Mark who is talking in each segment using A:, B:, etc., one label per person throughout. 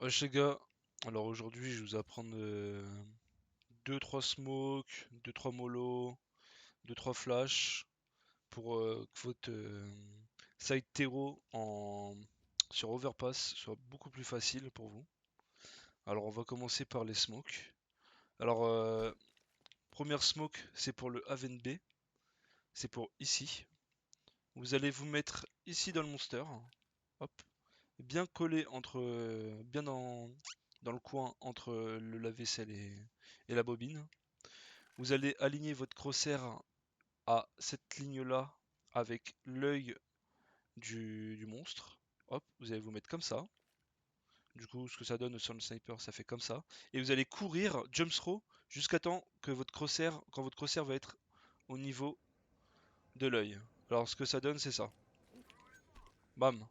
A: Wesh les gars, alors aujourd'hui je vais vous apprendre 2-3 smokes, 2-3 molos, 2-3 flash pour que votre side terreau sur Overpass soit beaucoup plus facile pour vous. Alors on va commencer par les smokes. Alors première smoke c'est pour le AVNB, c'est pour ici. Vous allez vous mettre ici dans le monster, hop, bien collé entre, bien dans le coin entre le lave-vaisselle et la bobine. Vous allez aligner votre crosshair à cette ligne-là avec l'œil du monstre. Hop, vous allez vous mettre comme ça. Du coup, ce que ça donne sur le sniper, ça fait comme ça. Et vous allez courir, jump throw, jusqu'à temps que quand votre crosshair va être au niveau de l'œil. Alors, ce que ça donne, c'est ça. Bam.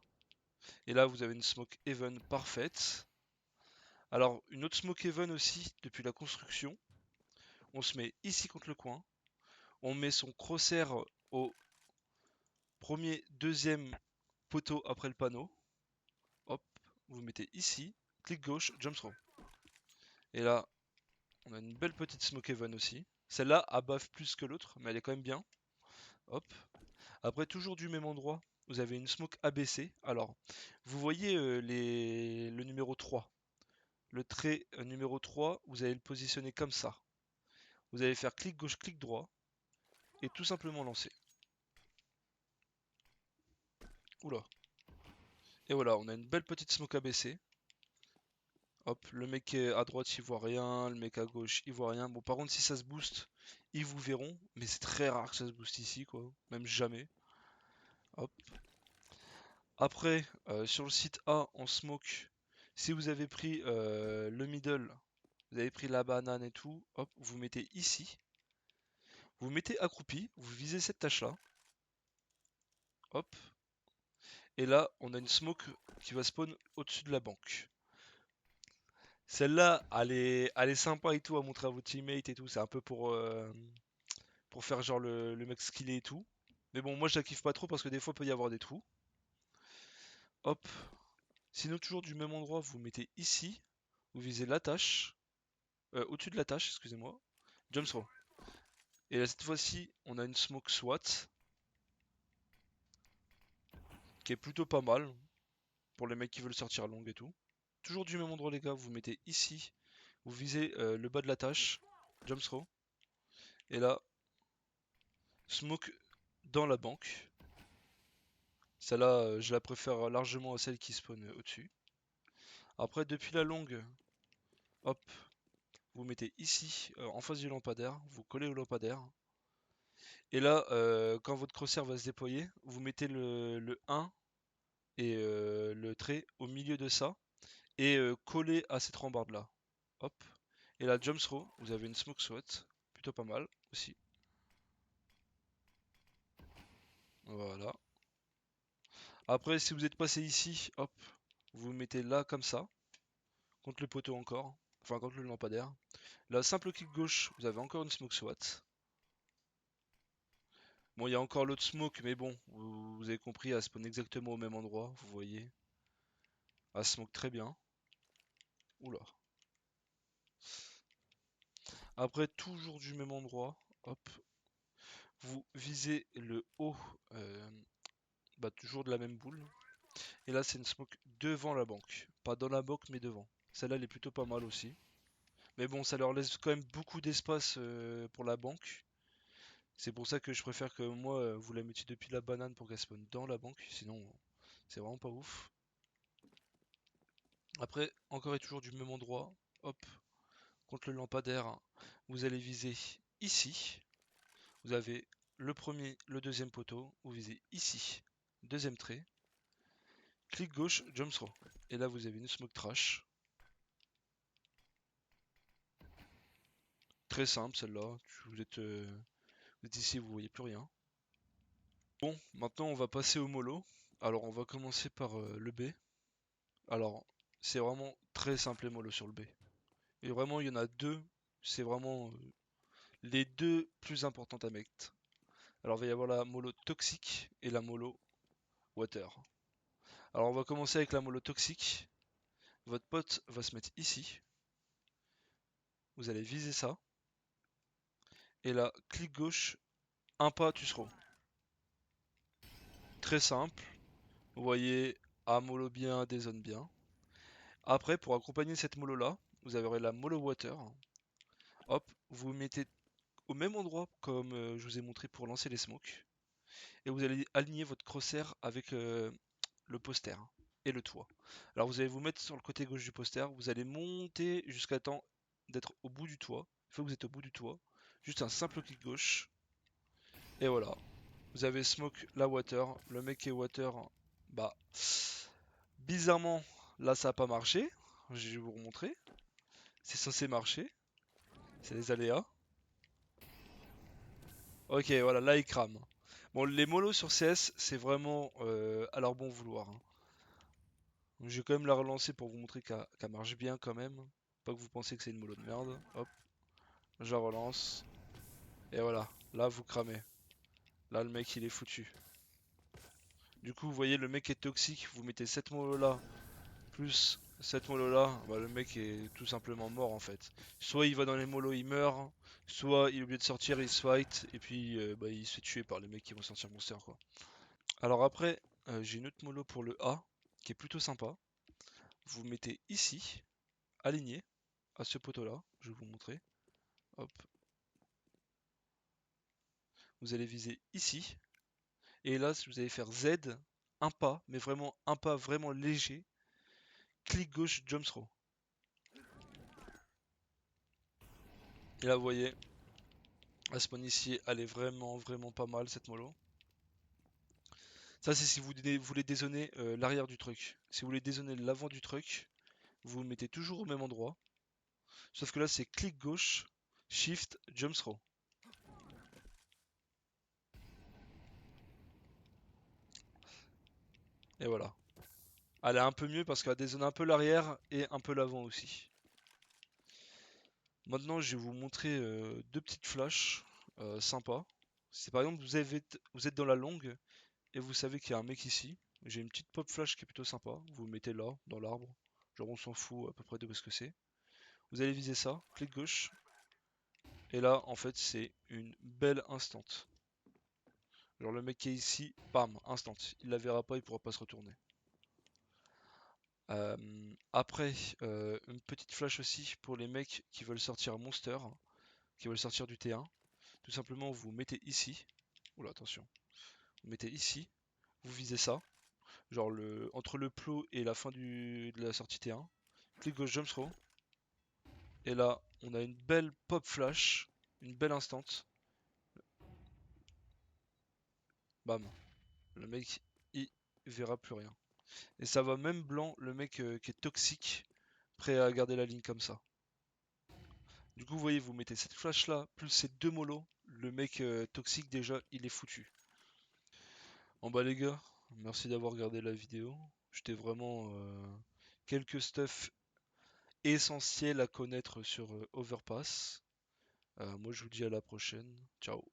A: Et là, vous avez une smoke even parfaite. Alors, une autre smoke even aussi, depuis la construction. On se met ici contre le coin. On met son crosshair au premier, deuxième poteau après le panneau. Hop, vous mettez ici, clic gauche, jump throw. Et là, on a une belle petite smoke even aussi. Celle-là abave plus que l'autre, mais elle est quand même bien. Hop. Après, toujours du même endroit, vous avez une smoke ABC. Alors, vous voyez le numéro 3. Le trait numéro 3, vous allez le positionner comme ça. Vous allez faire clic gauche, clic droit, et tout simplement lancer. Oula. Et voilà, on a une belle petite smoke ABC. Hop, le mec à droite il voit rien, le mec à gauche il voit rien. Bon, par contre, si ça se booste, ils vous verront, mais c'est très rare que ça se booste ici, quoi. Même jamais. Hop. Après, sur le site A en smoke, si vous avez pris le middle, vous avez pris la banane et tout, hop, vous mettez ici. Vous mettez accroupi, vous visez cette tâche-là. Hop. Et là, on a une smoke qui va spawn au-dessus de la banque. Celle-là, elle est sympa et tout à montrer à vos teammates et tout. C'est un peu pour faire genre le mec skillé et tout. Mais bon, moi je la kiffe pas trop parce que des fois il peut y avoir des trous. Hop. Sinon, toujours du même endroit, vous mettez ici. Vous visez la tâche. Au-dessus de la tâche, excusez-moi. Jump throw. Et là, cette fois-ci, on a une smoke SWAT. Qui est plutôt pas mal. Pour les mecs qui veulent sortir longue et tout. Toujours du même endroit, les gars. Vous mettez ici. Vous visez le bas de la tâche. Jump throw. Et là, smoke dans la banque. Celle-là, je la préfère largement à celle qui spawn au-dessus. Après, depuis la longue, hop, vous mettez ici, en face du lampadaire, vous collez au lampadaire. Et là, quand votre crosshair va se déployer, vous mettez le 1 et le trait au milieu de ça, et collé à cette rambarde là. Hop. Et là, jump throw, vous avez une smoke SWAT, plutôt pas mal aussi. Voilà. Après, si vous êtes passé ici, hop, vous mettez là comme ça, contre le poteau encore, enfin contre le lampadaire. Là, simple clic gauche, vous avez encore une smoke SWAT. Bon, il y a encore l'autre smoke, mais bon, vous avez compris, elle spawn exactement au même endroit, vous voyez. Elle smoke très bien. Oula. Après, toujours du même endroit, hop, vous visez le haut, euh, bah, toujours de la même boule. Et là, c'est une smoke devant la banque. Pas dans la banque, mais devant. Celle-là, elle est plutôt pas mal aussi. Mais bon, ça leur laisse quand même beaucoup d'espace pour la banque. C'est pour ça que je préfère que moi, vous la mettiez depuis la banane pour qu'elle spawn dans la banque. Sinon, c'est vraiment pas ouf. Après, encore et toujours du même endroit. Hop, contre le lampadaire, vous allez viser ici. Vous avez le premier, le deuxième poteau. Vous visez ici, deuxième trait. Clic gauche, jump throw. Et là, vous avez une smoke trash. Très simple celle-là. Vous êtes ici, vous voyez plus rien. Bon, maintenant on va passer au mollo. Alors on va commencer par le B. Alors c'est vraiment très simple et mollo sur le B. Et vraiment il y en a deux. C'est vraiment les deux plus importantes à mettre. Alors il va y avoir la mollo toxique et la mollo water. Alors on va commencer avec la mollo toxique. Votre pote va se mettre ici. Vous allez viser ça. Et là, clic gauche, un pas, tu seras. Très simple. Vous voyez, A mollo bien, des zones bien. Après, pour accompagner cette mollo là, vous avez la mollo water. Hop, vous mettez au même endroit comme je vous ai montré pour lancer les smokes. Et vous allez aligner votre crosshair avec le poster et le toit. Alors vous allez vous mettre sur le côté gauche du poster, vous allez monter jusqu'à temps d'être au bout du toit. Il faut que vous êtes au bout du toit. Juste un simple clic gauche. Et voilà. Vous avez smoke la water. Le mec qui est water, bah bizarrement là ça a pas marché. Je vais vous remontrer. C'est censé marcher. C'est les aléas. Ok, voilà, là il crame. Bon, les molos sur CS, c'est vraiment à leur bon vouloir, hein. Je vais quand même la relancer pour vous montrer qu'elle marche bien quand même. Pas que vous pensiez que c'est une mollo de merde. Hop, je la relance. Et voilà, là vous cramez. Là le mec il est foutu. Du coup vous voyez le mec est toxique, vous mettez cette mollo là, plus cette mollo là, bah, le mec est tout simplement mort en fait. Soit il va dans les molos, il meurt, soit il est obligé de sortir, il se fight, et puis bah, il se fait tuer par les mecs qui vont sortir monster quoi. Alors après, j'ai une autre mollo pour le A, qui est plutôt sympa. Vous mettez ici, aligné, à ce poteau là, je vais vous montrer. Hop, vous allez viser ici, et là vous allez faire Z, un pas, mais vraiment un pas vraiment léger, clic gauche, jump throw. Et là vous voyez, la spawn ici, elle est vraiment pas mal cette mollo. Ça c'est si vous voulez dézoner l'arrière du truc. Si vous voulez dézoner l'avant du truc, vous le mettez toujours au même endroit. Sauf que là c'est clic gauche, shift, jump throw. Et voilà. Elle est un peu mieux parce qu'elle dézone un peu l'arrière et un peu l'avant aussi. Maintenant, je vais vous montrer deux petites flashs sympas. C'est par exemple, vous êtes dans la longue et vous savez qu'il y a un mec ici. J'ai une petite pop flash qui est plutôt sympa. Vous le mettez là, dans l'arbre. Genre, on s'en fout à peu près de où est-ce que c'est. Vous allez viser ça, clic gauche. Et là, en fait, c'est une belle instant. Genre, le mec qui est ici, bam, instant. Il la verra pas, il pourra pas se retourner. Après, une petite flash aussi pour les mecs qui veulent sortir Monster, qui veulent sortir du T1. Tout simplement, vous mettez ici. Oula, attention. Vous mettez ici. Vous visez ça. Genre entre le plot et la fin de la sortie T1. Clic gauche, jump throw. Et là, on a une belle pop flash. Une belle instant. Bam. Le mec, il verra plus rien. Et ça va même blanc, le mec qui est toxique, prêt à garder la ligne comme ça. Du coup, vous voyez, vous mettez cette flash là, plus ces deux molos. Le mec toxique, déjà, il est foutu. Bon bah les gars, merci d'avoir regardé la vidéo. J'étais vraiment quelques stuff essentiels à connaître sur Overpass. Moi je vous dis à la prochaine. Ciao.